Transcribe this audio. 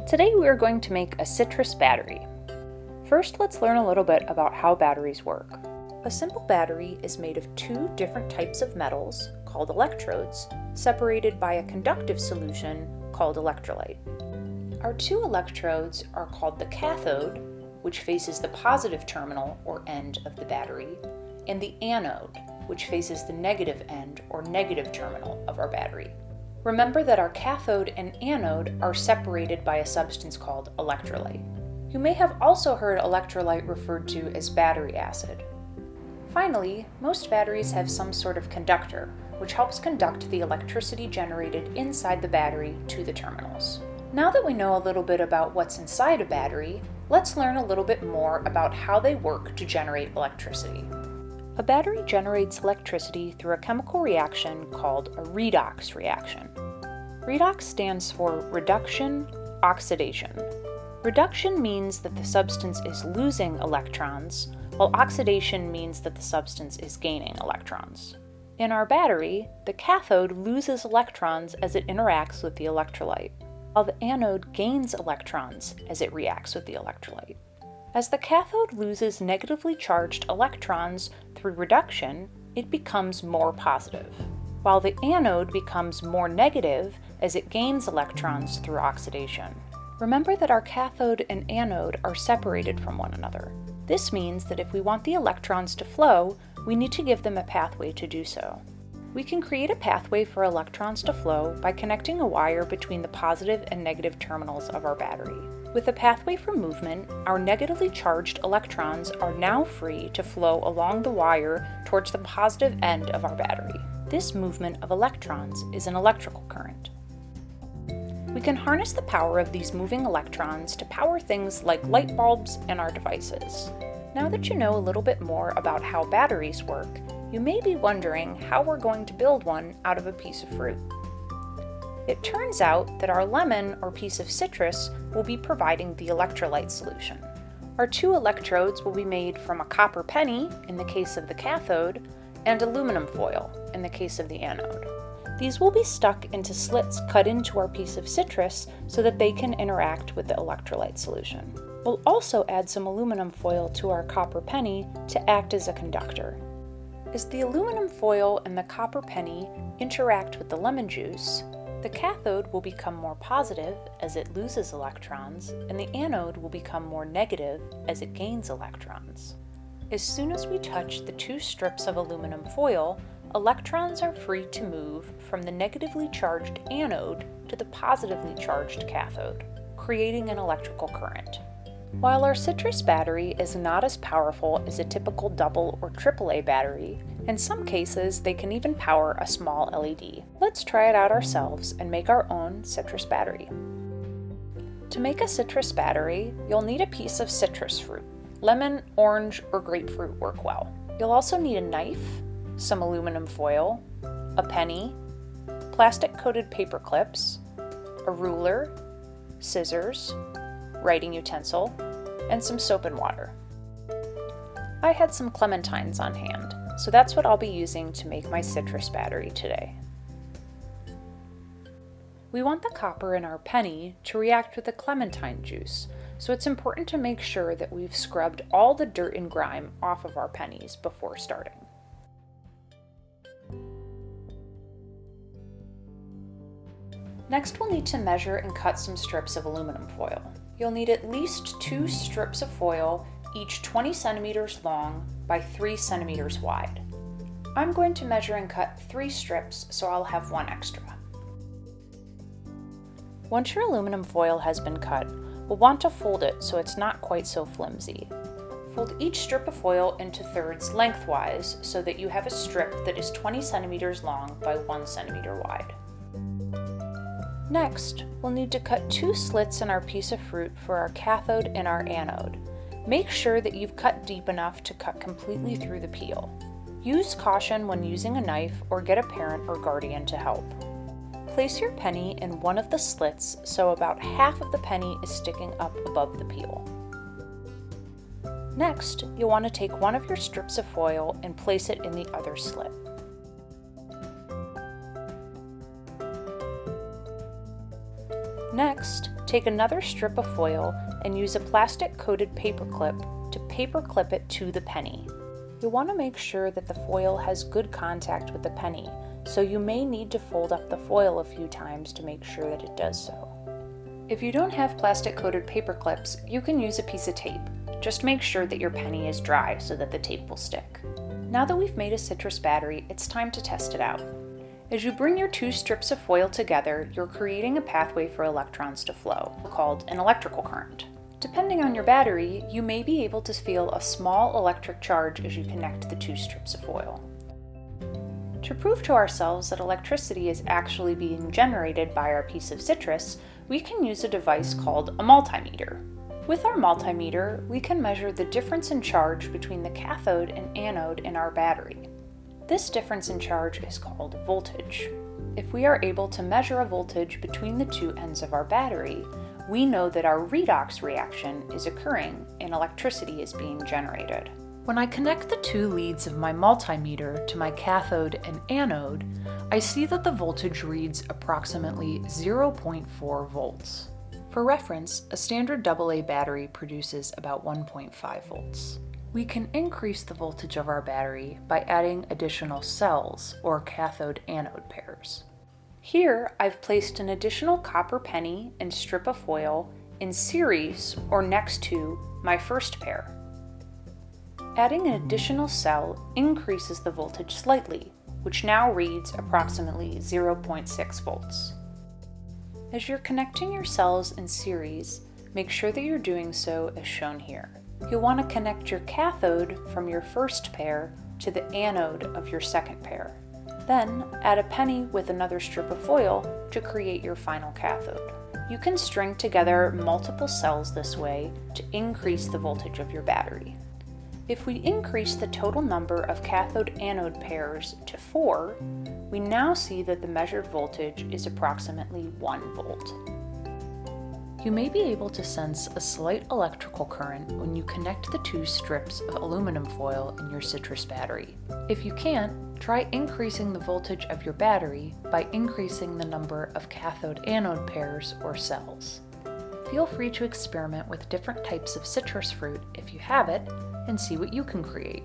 Today we are going to make a citrus battery. First, let's learn a little bit about how batteries work. A simple battery is made of two different types of metals, called electrodes, separated by a conductive solution called electrolyte. Our two electrodes are called the cathode, which faces the positive terminal or end of the battery, and the anode, which faces the negative end or negative terminal of our battery. Remember that our cathode and anode are separated by a substance called electrolyte. You may have also heard electrolyte referred to as battery acid. Finally, most batteries have some sort of conductor, which helps conduct the electricity generated inside the battery to the terminals. Now that we know a little bit about what's inside a battery, let's learn a little bit more about how they work to generate electricity. A battery generates electricity through a chemical reaction called a redox reaction. Redox stands for reduction, oxidation. Reduction means that the substance is losing electrons, while oxidation means that the substance is gaining electrons. In our battery, the cathode loses electrons as it interacts with the electrolyte, while the anode gains electrons as it reacts with the electrolyte. As the cathode loses negatively charged electrons through reduction, it becomes more positive, while the anode becomes more negative as it gains electrons through oxidation. Remember that our cathode and anode are separated from one another. This means that if we want the electrons to flow, we need to give them a pathway to do so. We can create a pathway for electrons to flow by connecting a wire between the positive and negative terminals of our battery. With a pathway for movement, our negatively charged electrons are now free to flow along the wire towards the positive end of our battery. This movement of electrons is an electrical current. We can harness the power of these moving electrons to power things like light bulbs and our devices. Now that you know a little bit more about how batteries work, you may be wondering how we're going to build one out of a piece of fruit. It turns out that our lemon or piece of citrus will be providing the electrolyte solution. Our two electrodes will be made from a copper penny, in the case of the cathode, and aluminum foil, in the case of the anode. These will be stuck into slits cut into our piece of citrus so that they can interact with the electrolyte solution. We'll also add some aluminum foil to our copper penny to act as a conductor. As the aluminum foil and the copper penny interact with the lemon juice, the cathode will become more positive as it loses electrons, and the anode will become more negative as it gains electrons. As soon as we touch the two strips of aluminum foil, electrons are free to move from the negatively charged anode to the positively charged cathode, creating an electrical current. While our citrus battery is not as powerful as a typical double or AAA battery, in some cases they can even power a small LED. Let's try it out ourselves and make our own citrus battery. To make a citrus battery, you'll need a piece of citrus fruit. Lemon, orange, or grapefruit work well. You'll also need a knife, some aluminum foil, a penny, plastic-coated paper clips, a ruler, scissors, writing utensil, and some soap and water. I had some clementines on hand, so that's what I'll be using to make my citrus battery today. We want the copper in our penny to react with the clementine juice, so it's important to make sure that we've scrubbed all the dirt and grime off of our pennies before starting. Next, we'll need to measure and cut some strips of aluminum foil. You'll need at least 2 strips of foil, each 20 centimeters long by 3 centimeters wide. I'm going to measure and cut 3 strips, so I'll have 1 extra. Once your aluminum foil has been cut, we'll want to fold it so it's not quite so flimsy. Fold each strip of foil into thirds lengthwise so that you have a strip that is 20 centimeters long by 1 centimeter wide. Next, we'll need to cut 2 slits in our piece of fruit for our cathode and our anode. Make sure that you've cut deep enough to cut completely through the peel. Use caution when using a knife or get a parent or guardian to help. Place your penny in one of the slits so about half of the penny is sticking up above the peel. Next, you'll want to take one of your strips of foil and place it in the other slit. Next, Take another strip of foil and use a plastic-coated paperclip to paperclip it to the penny. You'll want to make sure that the foil has good contact with the penny, so you may need to fold up the foil a few times to make sure that it does so. If you don't have plastic-coated paper clips, you can use a piece of tape. Just make sure that your penny is dry so that the tape will stick. Now that we've made a citrus battery, it's time to test it out. As you bring your two strips of foil together, you're creating a pathway for electrons to flow, called an electrical current. Depending on your battery, you may be able to feel a small electric charge as you connect the two strips of foil. To prove to ourselves that electricity is actually being generated by our piece of citrus, we can use a device called a multimeter. With our multimeter, we can measure the difference in charge between the cathode and anode in our battery. This difference in charge is called voltage. If we are able to measure a voltage between the two ends of our battery, we know that our redox reaction is occurring and electricity is being generated. When I connect the two leads of my multimeter to my cathode and anode, I see that the voltage reads approximately 0.4 volts. For reference, a standard AA battery produces about 1.5 volts. We can increase the voltage of our battery by adding additional cells or cathode-anode pairs. Here, I've placed an additional copper penny and strip of foil in series or next to my first pair. Adding an additional cell increases the voltage slightly, which now reads approximately 0.6 volts. As you're connecting your cells in series, make sure that you're doing so as shown here. You'll want to connect your cathode from your first pair to the anode of your second pair. Then add a penny with another strip of foil to create your final cathode. You can string together multiple cells this way to increase the voltage of your battery. If we increase the total number of cathode-anode pairs to 4, we now see that the measured voltage is approximately 1 volt. You may be able to sense a slight electrical current when you connect the two strips of aluminum foil in your citrus battery. If you can't, try increasing the voltage of your battery by increasing the number of cathode-anode pairs or cells. Feel free to experiment with different types of citrus fruit if you have it, and see what you can create.